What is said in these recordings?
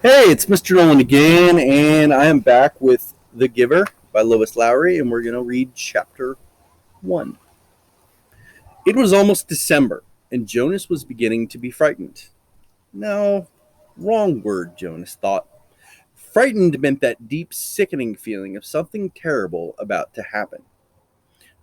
Hey, it's Mr. Nolan again, and I am back with The Giver by Lois Lowry, and we're going to read chapter 1. It was almost December, and Jonas was beginning to be frightened. No, wrong word, Jonas thought. Frightened meant that deep, sickening feeling of something terrible about to happen.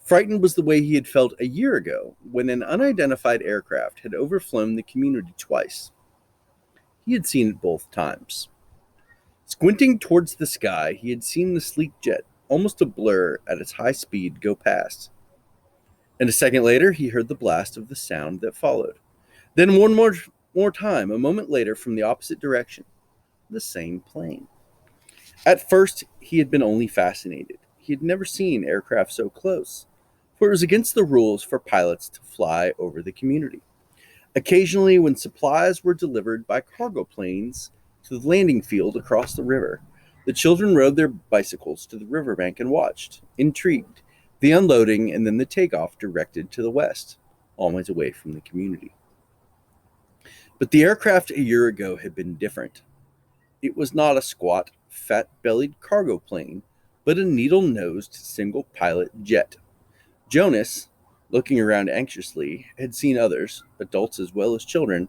Frightened was the way he had felt a year ago when an unidentified aircraft had overflown the community twice. He had seen it both times. Squinting towards the sky, he had seen the sleek jet, almost a blur at its high speed, go past. And a second later, he heard the blast of the sound that followed. Then one more time, a moment later, from the opposite direction, the same plane. At first, he had been only fascinated. He had never seen aircraft so close, for it was against the rules for pilots to fly over the community. Occasionally, when supplies were delivered by cargo planes to the landing field across the river, the children rode their bicycles to the riverbank and watched, intrigued, the unloading and then the takeoff directed to the west, always away from the community. But the aircraft a year ago had been different. It was not a squat, fat bellied cargo plane, but a needle nosed single pilot jet. Jonas, looking around anxiously, had seen others, adults as well as children,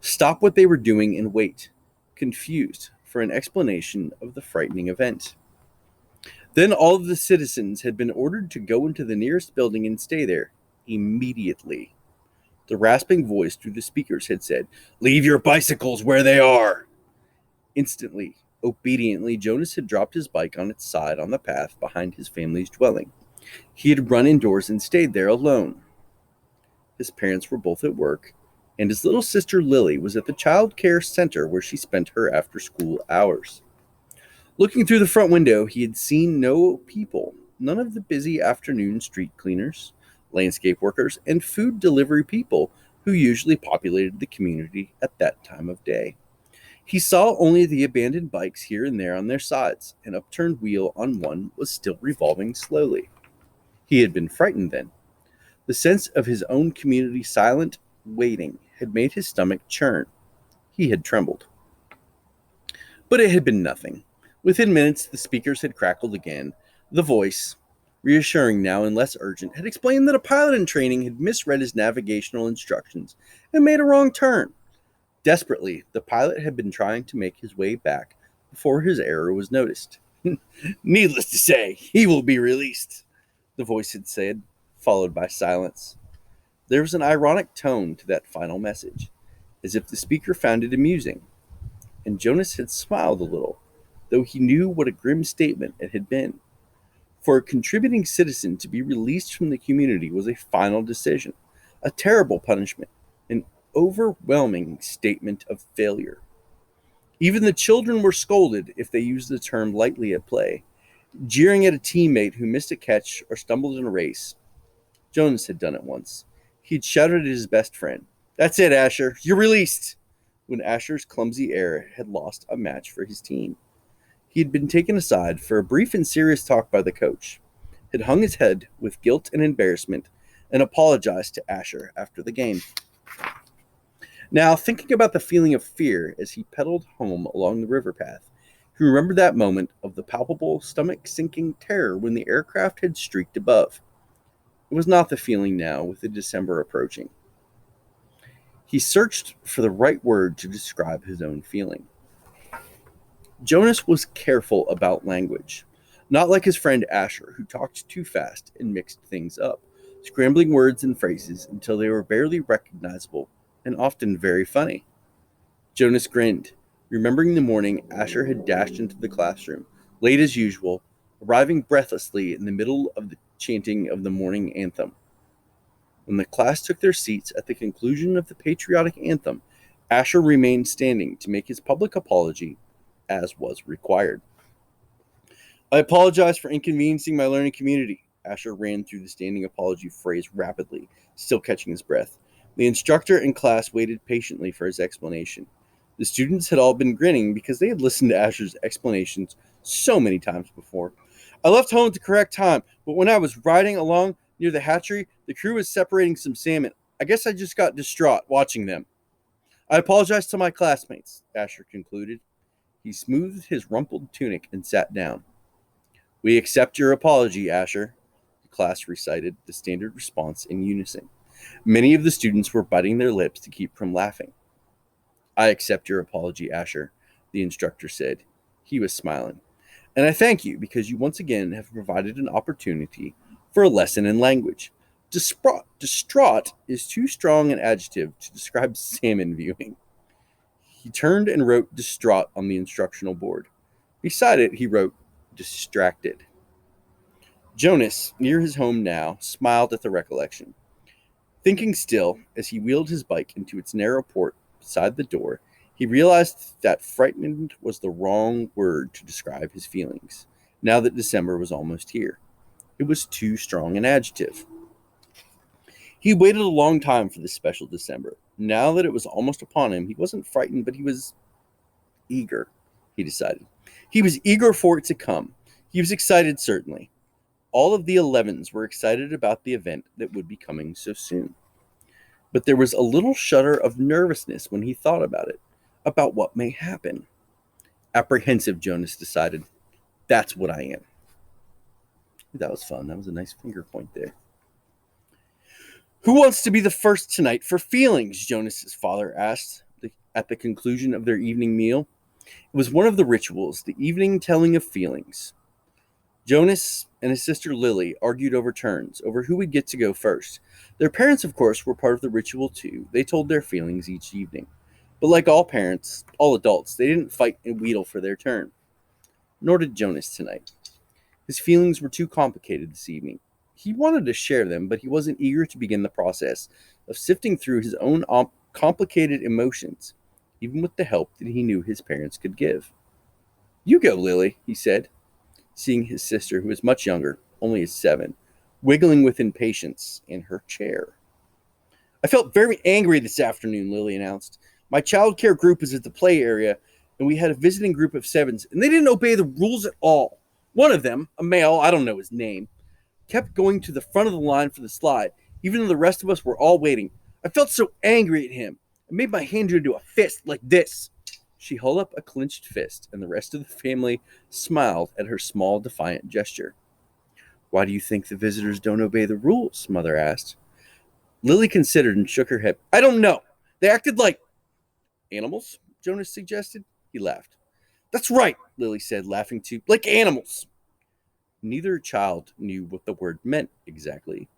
stop what they were doing and wait, confused, for an explanation of the frightening event. Then all of the citizens had been ordered to go into the nearest building and stay there immediately. The rasping voice through the speakers had said, "Leave your bicycles where they are!" Instantly, obediently, Jonas had dropped his bike on its side on the path behind his family's dwelling. He had run indoors and stayed there alone. His parents were both at work, and his little sister Lily was at the child care center where she spent her after school hours. Looking through the front window, he had seen no people, none of the busy afternoon street cleaners, landscape workers, and food delivery people who usually populated the community at that time of day. He saw only the abandoned bikes here and there on their sides. An upturned wheel on one was still revolving slowly. He had been frightened then. The sense of his own community silent, waiting, had made his stomach churn. He had trembled. But it had been nothing. Within minutes, the speakers had crackled again. The voice, reassuring now and less urgent, had explained that a pilot in training had misread his navigational instructions and made a wrong turn. Desperately, the pilot had been trying to make his way back before his error was noticed. "Needless to say, he will be released," the voice had said, followed by silence. There was an ironic tone to that final message, as if the speaker found it amusing, and Jonas had smiled a little, though he knew what a grim statement it had been. For a contributing citizen to be released from the community was a final decision, a terrible punishment, an overwhelming statement of failure. Even the children were scolded if they used the term lightly at play, jeering at a teammate who missed a catch or stumbled in a race. Jonas had done it once. He'd shouted at his best friend, "That's it, Asher, you're released," when Asher's clumsy error had lost a match for his team. He had been taken aside for a brief and serious talk by the coach, had hung his head with guilt and embarrassment, and apologized to Asher after the game. Now, thinking about the feeling of fear as he pedaled home along the river path, he remembered that moment of the palpable, stomach-sinking terror when the aircraft had streaked above. It was not the feeling now with the December approaching. He searched for the right word to describe his own feeling. Jonas was careful about language, not like his friend Asher, who talked too fast and mixed things up, scrambling words and phrases until they were barely recognizable and often very funny. Jonas grinned, remembering the morning Asher had dashed into the classroom, late as usual, arriving breathlessly in the middle of the chanting of the morning anthem. When the class took their seats at the conclusion of the patriotic anthem, Asher remained standing to make his public apology as was required. "I apologize for inconveniencing my learning community." Asher ran through the standing apology phrase rapidly, still catching his breath. The instructor and class waited patiently for his explanation. The students had all been grinning because they had listened to Asher's explanations so many times before. "I left home at the correct time, but when I was riding along near the hatchery, the crew was separating some salmon. I guess I just got distraught watching them. I apologize to my classmates," Asher concluded. He smoothed his rumpled tunic and sat down. "We accept your apology, Asher." The class recited the standard response in unison. Many of the students were biting their lips to keep from laughing. "I accept your apology, Asher," the instructor said. He was smiling. "And I thank you because you once again have provided an opportunity for a lesson in language." Distraught is too strong an adjective to describe salmon viewing. He turned and wrote distraught on the instructional board. Beside it, he wrote distracted. Jonas, near his home now, smiled at the recollection. Thinking still, as he wheeled his bike into its narrow port beside the door, he realized that frightened was the wrong word to describe his feelings, now that December was almost here. It was too strong an adjective. He waited a long time for this special December. Now that it was almost upon him, he wasn't frightened, but he was eager, he decided. He was eager for it to come. He was excited, certainly. All of the 11s were excited about the event that would be coming so soon. But there was a little shudder of nervousness when he thought about it, about what may happen. Apprehensive, Jonas decided. That's what I am. That was fun. That was a nice finger point there. "Who wants to be the first tonight for feelings?" Jonas's father asked at the conclusion of their evening meal. It was one of the rituals, the evening telling of feelings. Jonas and his sister Lily argued over turns, over who would get to go first. Their parents, of course, were part of the ritual too. They told their feelings each evening. But like all parents, all adults, they didn't fight and wheedle for their turn. Nor did Jonas tonight. His feelings were too complicated this evening. He wanted to share them, but he wasn't eager to begin the process of sifting through his own complicated emotions, even with the help that he knew his parents could give. "You go, Lily," he said, seeing his sister, who was much younger, only 7, wiggling with impatience in her chair. "I felt very angry this afternoon," Lily announced. "My child care group is at the play area, and we had a visiting group of 7s, and they didn't obey the rules at all. One of them, a male, I don't know his name, kept going to the front of the line for the slide, even though the rest of us were all waiting. I felt so angry at him. I made my hand into a fist like this." She held up a clenched fist, and the rest of the family smiled at her small, defiant gesture. "Why do you think the visitors don't obey the rules?" Mother asked. Lily considered and shook her head. "I don't know. They acted like animals," Jonas suggested. He laughed. "That's right," Lily said, laughing too. "Like animals." Neither child knew what the word meant exactly,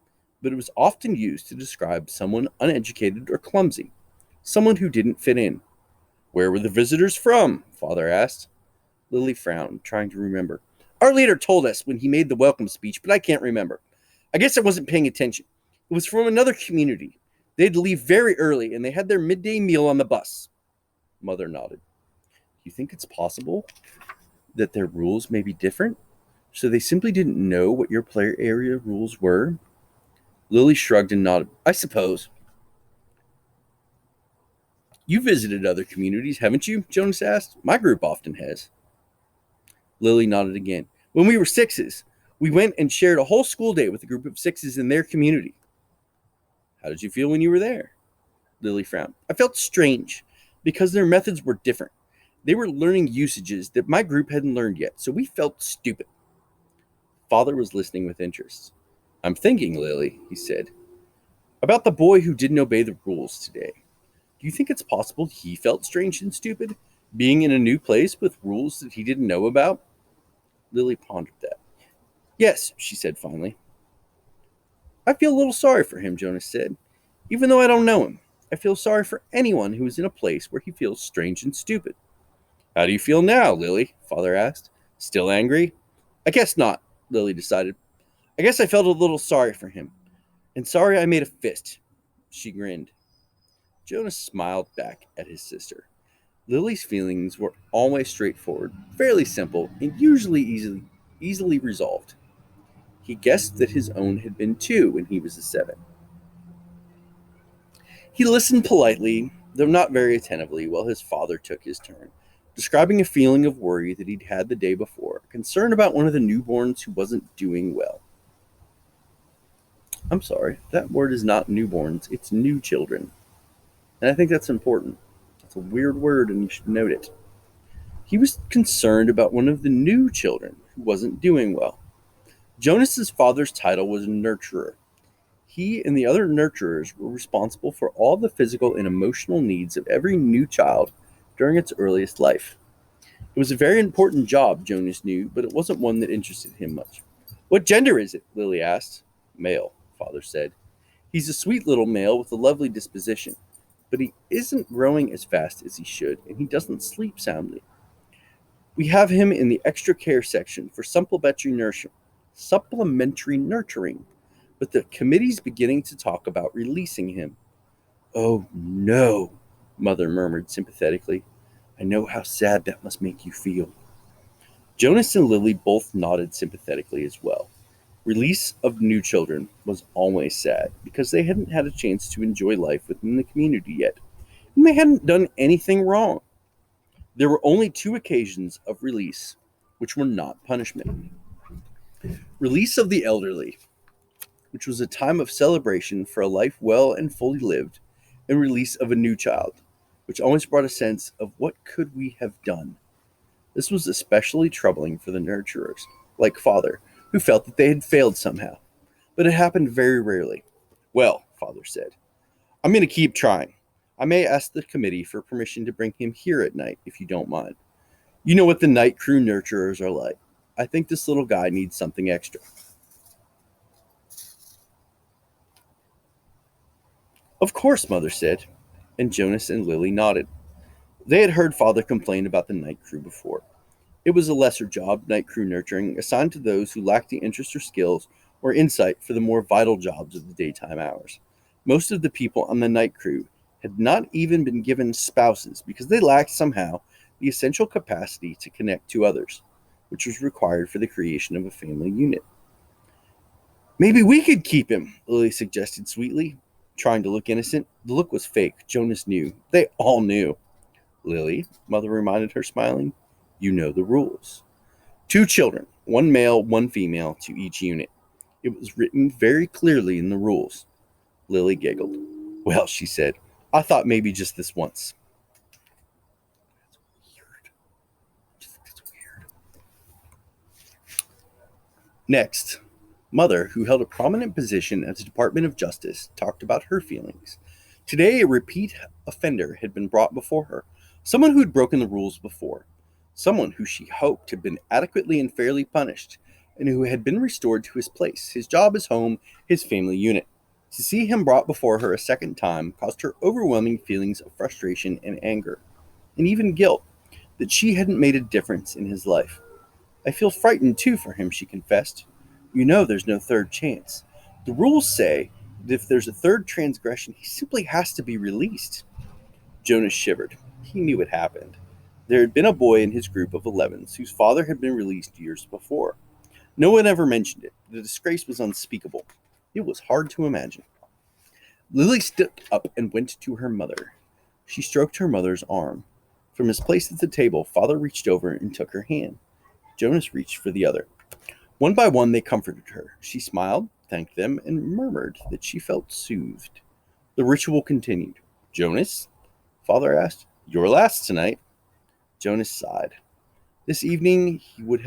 but it was often used to describe someone uneducated or clumsy, someone who didn't fit in. "Where were the visitors from?" Father asked. Lily frowned, trying to remember. "Our leader told us when he made the welcome speech, but I can't remember. I guess I wasn't paying attention. It was from another community. They had to leave very early, and they had their midday meal on the bus." Mother nodded. "You think it's possible that their rules may be different? So they simply didn't know what your play area rules were?" Lily shrugged and nodded. "I suppose." "You visited other communities, haven't you?" Jonas asked. "My group often has." Lily nodded again. "When we were 6s, we went and shared a whole school day with a group of 6s in their community." "How did you feel when you were there?" Lily frowned. "I felt strange, because their methods were different. They were learning usages that my group hadn't learned yet, so we felt stupid." Father was listening with interest. "I'm thinking, Lily," he said, "about the boy who didn't obey the rules today. Do you think it's possible he felt strange and stupid, being in a new place with rules that he didn't know about?" Lily pondered that. "Yes," she said finally. "I feel a little sorry for him," Jonas said. "Even though I don't know him, I feel sorry for anyone who is in a place where he feels strange and stupid." "How do you feel now, Lily?" Father asked. "Still angry?" "I guess not," Lily decided. "I guess I felt a little sorry for him. And sorry I made a fist." She grinned. Jonas smiled back at his sister. Lily's feelings were always straightforward, fairly simple, and usually easily resolved. He guessed that his own had been too when he was a 7. He listened politely, though not very attentively, while his father took his turn, describing a feeling of worry that he'd had the day before, concern about one of the newborns who wasn't doing well. I'm sorry, that word is not newborns, it's new children. And I think that's important. It's a weird word, and you should note it. He was concerned about one of the new children who wasn't doing well. Jonas's father's title was nurturer. He and the other nurturers were responsible for all the physical and emotional needs of every new child during its earliest life. It was a very important job, Jonas knew, but it wasn't one that interested him much. "What gender is it?" Lily asked. "Male," father said. "He's a sweet little male with a lovely disposition, but he isn't growing as fast as he should, and he doesn't sleep soundly. We have him in the extra care section for supplementary nurturing, but the committee's beginning to talk about releasing him." "Oh, no," Mother murmured sympathetically. "I know how sad that must make you feel." Jonas and Lily both nodded sympathetically as well. Release of new children was always sad because they hadn't had a chance to enjoy life within the community yet, and they hadn't done anything wrong. There were only two occasions of release, which were not punishment. Release of the elderly, which was a time of celebration for a life well and fully lived, and release of a new child, which always brought a sense of what could we have done. This was especially troubling for the nurturers, like father, who felt that they had failed somehow, but it happened very rarely. "Well," father said, "I'm going to keep trying. I may ask the committee for permission to bring him here at night, if you don't mind. You know what the night crew nurturers are like. I think this little guy needs something extra." "Of course," mother said, and Jonas and Lily nodded. They had heard father complain about the night crew before. It was a lesser job, night crew nurturing, assigned to those who lacked the interest or skills or insight for the more vital jobs of the daytime hours. Most of the people on the night crew had not even been given spouses because they lacked somehow the essential capacity to connect to others, which was required for the creation of a family unit. "Maybe we could keep him," Lily suggested sweetly, trying to look innocent. The look was fake. Jonas knew. They all knew. "Lily," mother reminded her, smiling, "you know the rules. 2 children, 1 male, 1 female to each unit. It was written very clearly in the rules." Lily giggled. "Well," she said, "I thought maybe just this once." That's weird. Next, mother, who held a prominent position at the Department of Justice, talked about her feelings. Today, a repeat offender had been brought before her, someone who had broken the rules before, someone who she hoped had been adequately and fairly punished, and who had been restored to his place, his job, his home, his family unit. To see him brought before her a second time caused her overwhelming feelings of frustration and anger, and even guilt, that she hadn't made a difference in his life. "I feel frightened too for him," she confessed. "You know there's no third chance. The rules say that if there's a third transgression, he simply has to be released." Jonas shivered. He knew what happened. There had been a boy in his group of 11s whose father had been released years before. No one ever mentioned it. The disgrace was unspeakable. It was hard to imagine. Lily stood up and went to her mother. She stroked her mother's arm. From his place at the table, father reached over and took her hand. Jonas reached for the other. One by one, they comforted her. She smiled, thanked them, and murmured that she felt soothed. The ritual continued. "Jonas," father asked, "you're last tonight." Jonas sighed. This evening, he would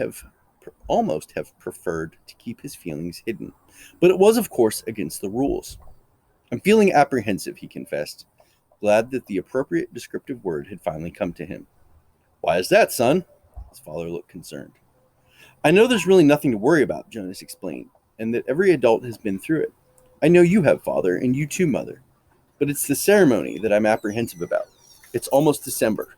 almost have preferred to keep his feelings hidden, but it was, of course, against the rules. "I'm feeling apprehensive," he confessed, glad that the appropriate descriptive word had finally come to him. "Why is that, son?" His father looked concerned. "I know there's really nothing to worry about," Jonas explained, "and that every adult has been through it. I know you have, father, and you too, mother. But it's the ceremony that I'm apprehensive about. It's almost December."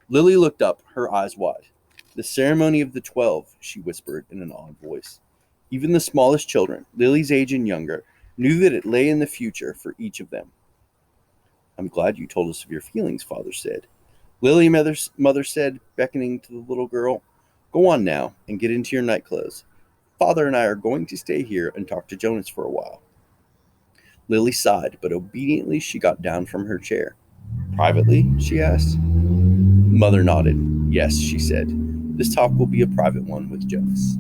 Lily looked up, her eyes wide. "The ceremony of the 12, she whispered in an awed voice. Even the smallest children, Lily's age and younger, knew that it lay in the future for each of them. "I'm glad you told us of your feelings," father said. "Lily," mother said, beckoning to the little girl, "go on now and get into your night clothes. Father and I are going to stay here and talk to Jonas for a while." Lily sighed, but obediently she got down from her chair. "Privately?" she asked. Mother nodded. "Yes," she said. "This talk will be a private one with Jonas."